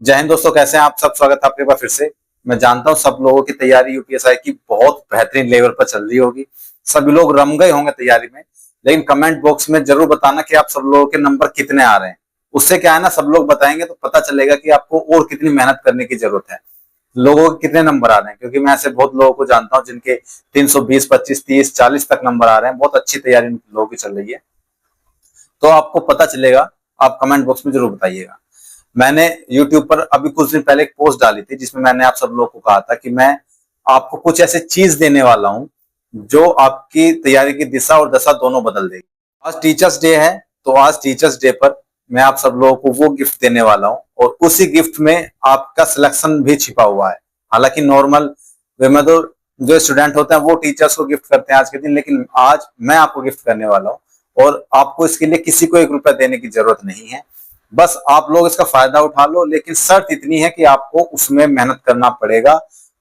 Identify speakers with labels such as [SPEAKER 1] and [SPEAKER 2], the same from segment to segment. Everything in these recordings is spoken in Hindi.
[SPEAKER 1] जय हिंद दोस्तों, कैसे हैं आप सब। स्वागत है आपके पास फिर से। मैं जानता हूं सब लोगों की तैयारी यूपीएसआई की बहुत बेहतरीन लेवल पर चल रही होगी। सभी लोग रम गए होंगे तैयारी में। लेकिन कमेंट बॉक्स में जरूर बताना कि आप सब लोगों के नंबर कितने आ रहे हैं। उससे क्या है ना, सब लोग बताएंगे तो पता चलेगा कि आपको और कितनी मेहनत करने की जरूरत है। लोगों के कितने नंबर आ रहे हैं, क्योंकि मैं ऐसे बहुत लोगों को जानता हूँ जिनके 320, 25, 30, 40 तक नंबर आ रहे हैं। बहुत अच्छी तैयारी लोगों की चल रही है, तो आपको पता चलेगा। आप कमेंट बॉक्स में जरूर बताइएगा। मैंने YouTube पर अभी कुछ दिन पहले एक पोस्ट डाली थी जिसमें मैंने आप सब लोगों को कहा था कि मैं आपको कुछ ऐसे चीज देने वाला हूं जो आपकी तैयारी की दिशा और दशा दोनों बदल देगी। आज टीचर्स डे है, तो आज टीचर्स डे पर मैं आप सब लोगों को वो गिफ्ट देने वाला हूं, और उसी गिफ्ट में आपका सिलेक्शन भी छिपा हुआ है। हालांकि नॉर्मल वे में तो जो स्टूडेंट होते हैं वो टीचर्स को गिफ्ट करते हैं आज के दिन, लेकिन आज मैं आपको गिफ्ट करने वाला हूँ। और आपको इसके लिए किसी को 1 रुपया देने की जरूरत नहीं है। बस आप लोग इसका फायदा उठा लो, लेकिन शर्त इतनी है कि आपको उसमें मेहनत करना पड़ेगा।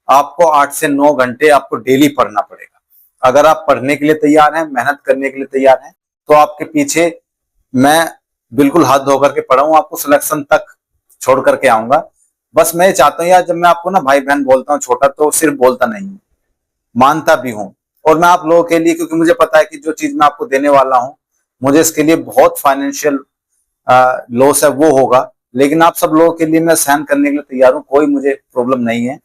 [SPEAKER 1] आपको 8 से 9 घंटे आपको डेली पढ़ना पड़ेगा। अगर आप पढ़ने के लिए तैयार हैं, मेहनत करने के लिए तैयार हैं, तो आपके पीछे मैं बिल्कुल हाथ धो करके पड़ा हूं। आपको सिलेक्शन तक छोड़ करके आऊंगा। बस मैं चाहता हूँ यार, जब मैं आपको ना भाई बहन बोलता हूँ छोटा, तो सिर्फ बोलता नहीं हूँ, मानता भी हूँ। और मैं आप लोगों के लिए, क्योंकि मुझे पता है कि जो चीज मैं आपको देने वाला हूँ, मुझे इसके लिए बहुत फाइनेंशियल लॉस है वो होगा, लेकिन आप सब लोगों के लिए मैं सहन करने के लिए तैयार हूं। कोई मुझे प्रॉब्लम नहीं है।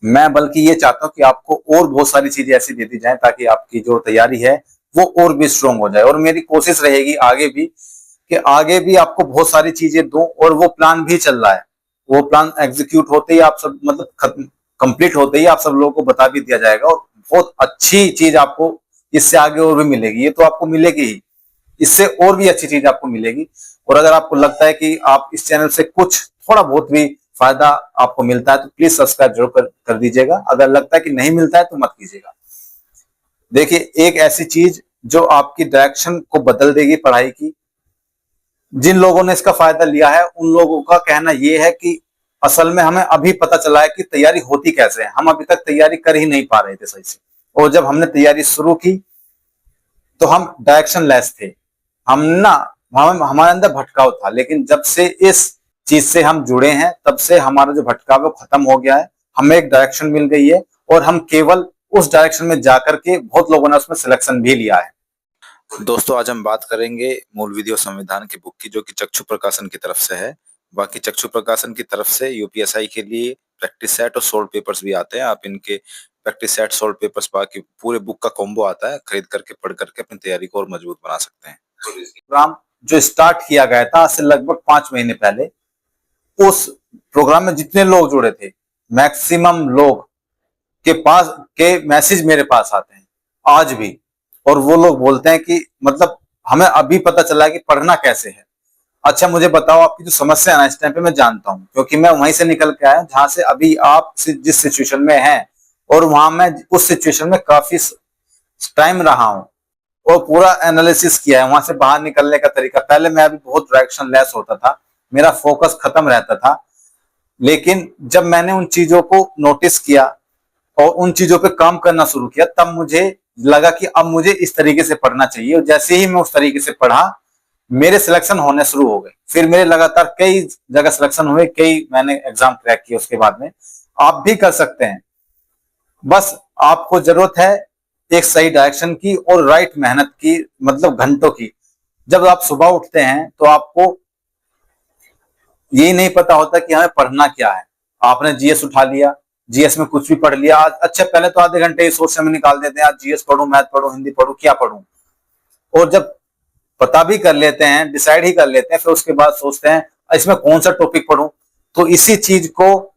[SPEAKER 1] मैं बल्कि ये चाहता हूं कि आपको और बहुत सारी चीजें ऐसी दे दी जाए ताकि आपकी जो तैयारी है वो और भी स्ट्रांग हो जाए। और मेरी कोशिश रहेगी आगे भी कि आगे भी आपको बहुत सारी चीजें दूं, और वो प्लान भी चल रहा है। वो प्लान एग्जीक्यूट होते ही आप सब, मतलब कंप्लीट होते ही आप सब लोगों को बता भी दिया जाएगा। और बहुत अच्छी चीज आपको इससे आगे और भी मिलेगी। ये तो आपको मिलेगी ही, इससे और भी अच्छी चीज आपको मिलेगी। और अगर आपको लगता है कि आप इस चैनल से कुछ थोड़ा बहुत भी फायदा आपको मिलता है, तो प्लीज सब्सक्राइब जरूर कर दीजिएगा। अगर लगता है कि नहीं मिलता है तो मत कीजिएगा। देखिए, एक ऐसी चीज जो आपकी डायरेक्शन को बदल देगी पढ़ाई की। जिन लोगों ने इसका फायदा लिया है उन लोगों का कहना यह है कि असल में हमें अभी पता चला है कि तैयारी होती कैसे है। हम अभी तक तैयारी कर ही नहीं पा रहे थे सही से, और जब हमने तैयारी शुरू की तो हम डायरेक्शन लेस थे। हम ना हमारे अंदर भटकाव था, लेकिन जब से इस चीज से हम जुड़े हैं तब से हमारा जो भटकाव है खत्म हो गया है। हमें एक डायरेक्शन मिल गई है, और हम केवल उस डायरेक्शन में जाकर के बहुत लोगों ने उसमें सिलेक्शन भी लिया है। दोस्तों, आज हम बात करेंगे मूल विधि और संविधान की बुक की, जो कि चक्षु प्रकाशन की तरफ से है। बाकी चक्षु प्रकाशन की तरफ से यूपीएसआई के लिए प्रैक्टिस सेट और सोल्ड पेपर्स भी आते हैं। आप इनके प्रैक्टिस सेट, सोल्ड पेपर्स, बाकी पूरे बुक का कॉम्बो आता है। खरीद करके, पढ़ करके अपनी तैयारी को और मजबूत बना सकते हैं। प्रोग्राम जो स्टार्ट किया गया था आज से लगभग 5 महीने पहले, उस प्रोग्राम में जितने लोग जुड़े थे, मैक्सिमम लोग के पास के मैसेज मेरे पास आते हैं आज भी। और वो लोग बोलते हैं कि मतलब हमें अभी पता चला कि पढ़ना कैसे है। अच्छा, मुझे बताओ, आपकी जो समस्या है ना इस टाइम पे, मैं जानता हूं, क्योंकि मैं वहीं से निकल के आया जहां से अभी आप जिस सिचुएशन में हैं, और वहां मैं उस सिचुएशन में काफी टाइम रहा हूं और पूरा एनालिसिस किया है। वहां से बाहर निकलने का तरीका, पहले मैं अभी बहुत डायरेक्शन लेस होता था, मेरा फोकस खत्म रहता था। लेकिन जब मैंने उन चीजों को नोटिस किया और उन चीजों पे काम करना शुरू किया, तब मुझे लगा कि अब मुझे इस तरीके से पढ़ना चाहिए। और जैसे ही मैं उस तरीके से पढ़ा, मेरे सिलेक्शन होने शुरू हो गए। फिर मेरे लगातार कई जगह सिलेक्शन हुए, कई मैंने एग्जाम क्रैक किए उसके बाद में। आप भी कर सकते हैं। बस आपको जरूरत है एक सही डायरेक्शन की और राइट मेहनत की, मतलब घंटों की। जब आप सुबह उठते हैं तो आपको यही नहीं पता होता कि हमें पढ़ना क्या है। आपने जीएस उठा लिया, जीएस में कुछ भी पढ़ लिया। आज अच्छा, पहले तो आधे घंटे सोचने में निकाल देते हैं, आज जीएस पढ़ूं, मैथ पढ़ूं, हिंदी पढ़ूं, क्या पढ़ूं। और जब पता भी कर लेते हैं, डिसाइड ही कर लेते हैं, फिर उसके बाद सोचते हैं इसमें कौन सा टॉपिक पढ़ूं। तो इसी चीज को,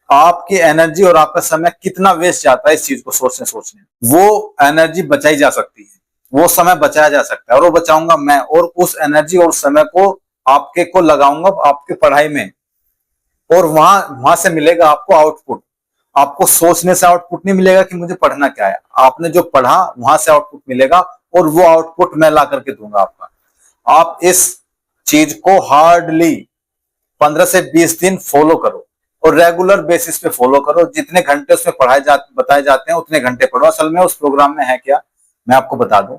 [SPEAKER 1] आपकी एनर्जी और आपका समय कितना वेस्ट जाता है इस चीज को सोचने, वो एनर्जी बचाई जा सकती है, वो समय बचाया जा सकता है। और वो बचाऊंगा मैं, और उस एनर्जी और समय को आपके को लगाऊंगा आपके पढ़ाई में। और वहां से मिलेगा आपको आउटपुट। आपको सोचने से आउटपुट नहीं मिलेगा कि मुझे पढ़ना क्या है। आपने जो पढ़ा वहां से आउटपुट मिलेगा, और वो आउटपुट मैं ला करके दूंगा आपका। आप इस चीज को हार्डली 15 से 20 दिन फॉलो करो, और रेगुलर बेसिस पे फॉलो करो। जितने घंटे उसमें बताए जाते हैं उतने घंटे पढ़ो। असल में उस प्रोग्राम में है क्या, मैं आपको बता दूं।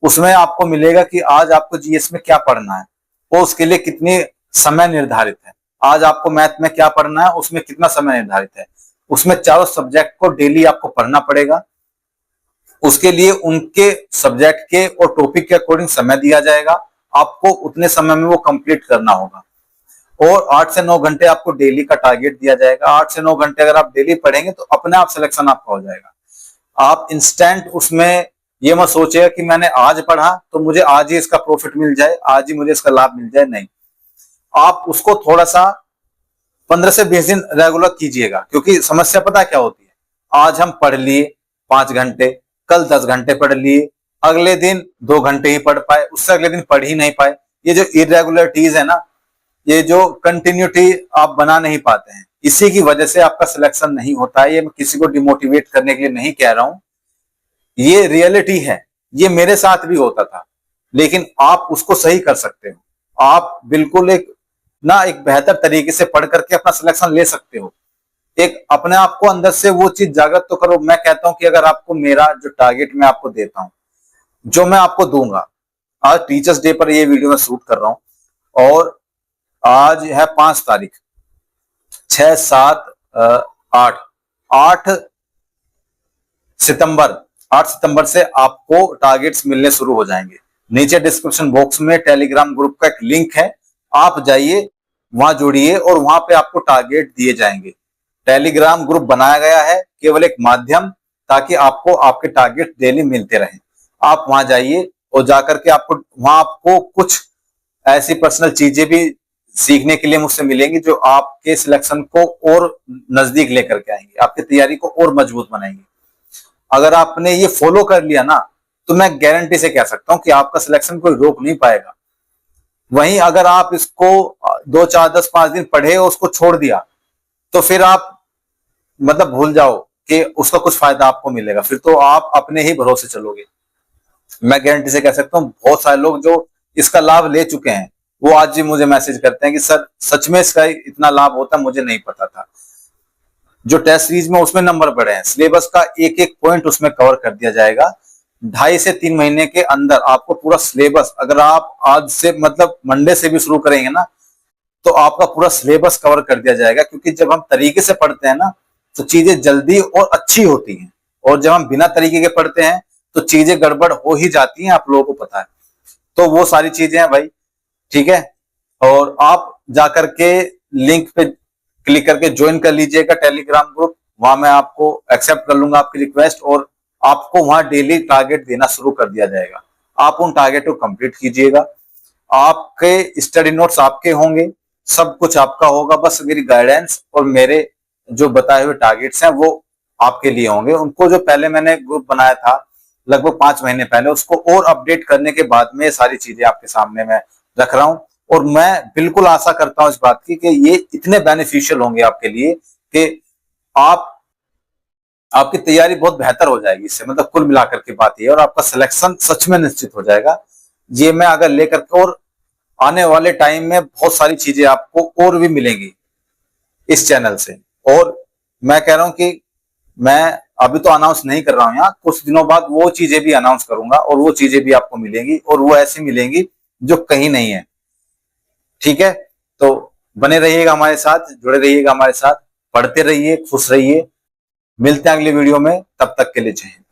[SPEAKER 1] उसमें आपको मिलेगा कि आज आपको जीएस में क्या पढ़ना है, और उसके लिए कितनी समय निर्धारित है। आज आपको मैथ में क्या पढ़ना है, उसमें कितना समय निर्धारित है, उसमें चारों सब्जेक्ट को डेली आपको पढ़ना पड़ेगा। उसके लिए उनके सब्जेक्ट के और टॉपिक के अकॉर्डिंग समय दिया जाएगा, आपको उतने समय में वो कंप्लीट करना होगा। और 8 से 9 घंटे आपको डेली का टारगेट दिया जाएगा। 8 से 9 घंटे अगर आप डेली पढ़ेंगे तो अपने आप सिलेक्शन आपका हो जाएगा। आप इंस्टेंट उसमें ये मत सोचिएगा कि मैंने आज पढ़ा तो मुझे आज ही इसका प्रॉफिट मिल जाए, आज ही मुझे इसका लाभ मिल जाए, नहीं। आप उसको थोड़ा सा 15 से 20 दिन रेगुलर कीजिएगा, क्योंकि समस्या पता क्या होती है, आज हम पढ़ लिए 5 घंटे, कल 10 घंटे पढ़ लिए, अगले दिन 2 घंटे ही पढ़ पाए, उससे अगले दिन पढ़ ही नहीं पाए। ये जो इरेगुलरिटीज है ना, ये जो कंटिन्यूटी आप बना नहीं पाते हैं, इसी की वजह से आपका सिलेक्शन नहीं होता है। ये मैं किसी को डिमोटिवेट करने के लिए नहीं कह रहा हूं, ये रियलिटी है, ये मेरे साथ भी होता था, लेकिन आप उसको सही कर सकते हो। आप बिल्कुल एक बेहतर तरीके से पढ़ करके अपना सिलेक्शन ले सकते हो। एक अपने आप को अंदर से वो चीज जागृत तो करो। मैं कहता हूं कि अगर आपको मेरा जो टारगेट मैं आपको देता हूं, जो मैं आपको दूंगा, आज टीचर्स डे पर ये वीडियो में शूट कर रहा हूं और आज है 5 तारीख, 6, 7, 8 सितंबर 8 सितंबर से आपको टारगेट्स मिलने शुरू हो जाएंगे। नीचे डिस्क्रिप्शन बॉक्स में टेलीग्राम ग्रुप का एक लिंक है, आप जाइए, वहां जुड़िए और वहां पे आपको टारगेट दिए जाएंगे। टेलीग्राम ग्रुप बनाया गया है केवल एक माध्यम, ताकि आपको आपके टारगेट डेली मिलते रहें। आप वहां जाइए और जाकर के आपको कुछ ऐसी पर्सनल चीजें भी सीखने के लिए मुझसे मिलेंगी, जो आपके सिलेक्शन को और नजदीक लेकर के आएंगे, आपकी तैयारी को और मजबूत बनाएंगे। अगर आपने ये फॉलो कर लिया ना, तो मैं गारंटी से कह सकता हूं कि आपका सिलेक्शन कोई रोक नहीं पाएगा। वहीं अगर आप इसको 2, 4, 10, 5 दिन पढ़े और उसको छोड़ दिया, तो फिर आप मतलब भूल जाओ कि उसका कुछ फायदा आपको मिलेगा, फिर तो आप अपने ही भरोसे चलोगे। मैं गारंटी से कह सकता हूं, बहुत सारे लोग जो इसका लाभ ले चुके हैं, वो आज भी मुझे मैसेज करते हैं कि सर सच में इसका इतना लाभ होता, मुझे नहीं पता था। जो टेस्ट सीरीज में उसमें नंबर बढ़े हैं, सिलेबस का एक एक पॉइंट उसमें कवर कर दिया जाएगा। 2.5 से 3 महीने के अंदर आपको पूरा सिलेबस, अगर आप आज से मतलब मंडे से भी शुरू करेंगे ना, तो आपका पूरा सिलेबस कवर कर दिया जाएगा। क्योंकि जब हम तरीके से पढ़ते हैं ना, तो चीजें जल्दी और अच्छी होती हैं, और जब हम बिना तरीके के पढ़ते हैं तो चीजें गड़बड़ हो ही जाती हैं, आप लोगों को पता है। तो वो सारी चीजें हैं भाई, ठीक है। और आप जाकर के लिंक पे क्लिक करके ज्वाइन कर लीजिएगा टेलीग्राम ग्रुप, वहां मैं आपको एक्सेप्ट कर लूंगा आपकी रिक्वेस्ट, और आपको वहां डेली टारगेट देना शुरू कर दिया जाएगा। आप उन टारगेट को कंप्लीट कीजिएगा। आपके स्टडी नोट्स आपके होंगे, सब कुछ आपका होगा, बस मेरी गाइडेंस और मेरे जो बताए हुए टारगेट्स हैं वो आपके लिए होंगे। उनको जो पहले मैंने ग्रुप बनाया था लगभग 5 महीने पहले, उसको और अपडेट करने के बाद में ये सारी चीजें आपके सामने मैं रख रहा हूं। और मैं बिल्कुल आशा करता हूं इस बात की कि ये इतने बेनिफिशियल होंगे आपके लिए कि आपकी तैयारी बहुत बेहतर हो जाएगी इससे, मतलब कुल मिलाकर के बात ये, और आपका सिलेक्शन सच में निश्चित हो जाएगा। ये मैं अगर लेकर के, और आने वाले टाइम में बहुत सारी चीजें आपको और भी मिलेंगी इस चैनल से। और मैं कह रहा हूं कि मैं अभी तो अनाउंस नहीं कर रहा हूं, यहाँ कुछ दिनों बाद वो चीजें भी अनाउंस करूंगा, और वो चीजें भी आपको मिलेंगी, और वो ऐसी मिलेंगी जो कहीं नहीं है, ठीक है। तो बने रहिएगा हमारे साथ, जुड़े रहिएगा हमारे साथ, पढ़ते रहिए, खुश रहिए। मिलते हैं अगली वीडियो में, तब तक के लिए जय हिंद।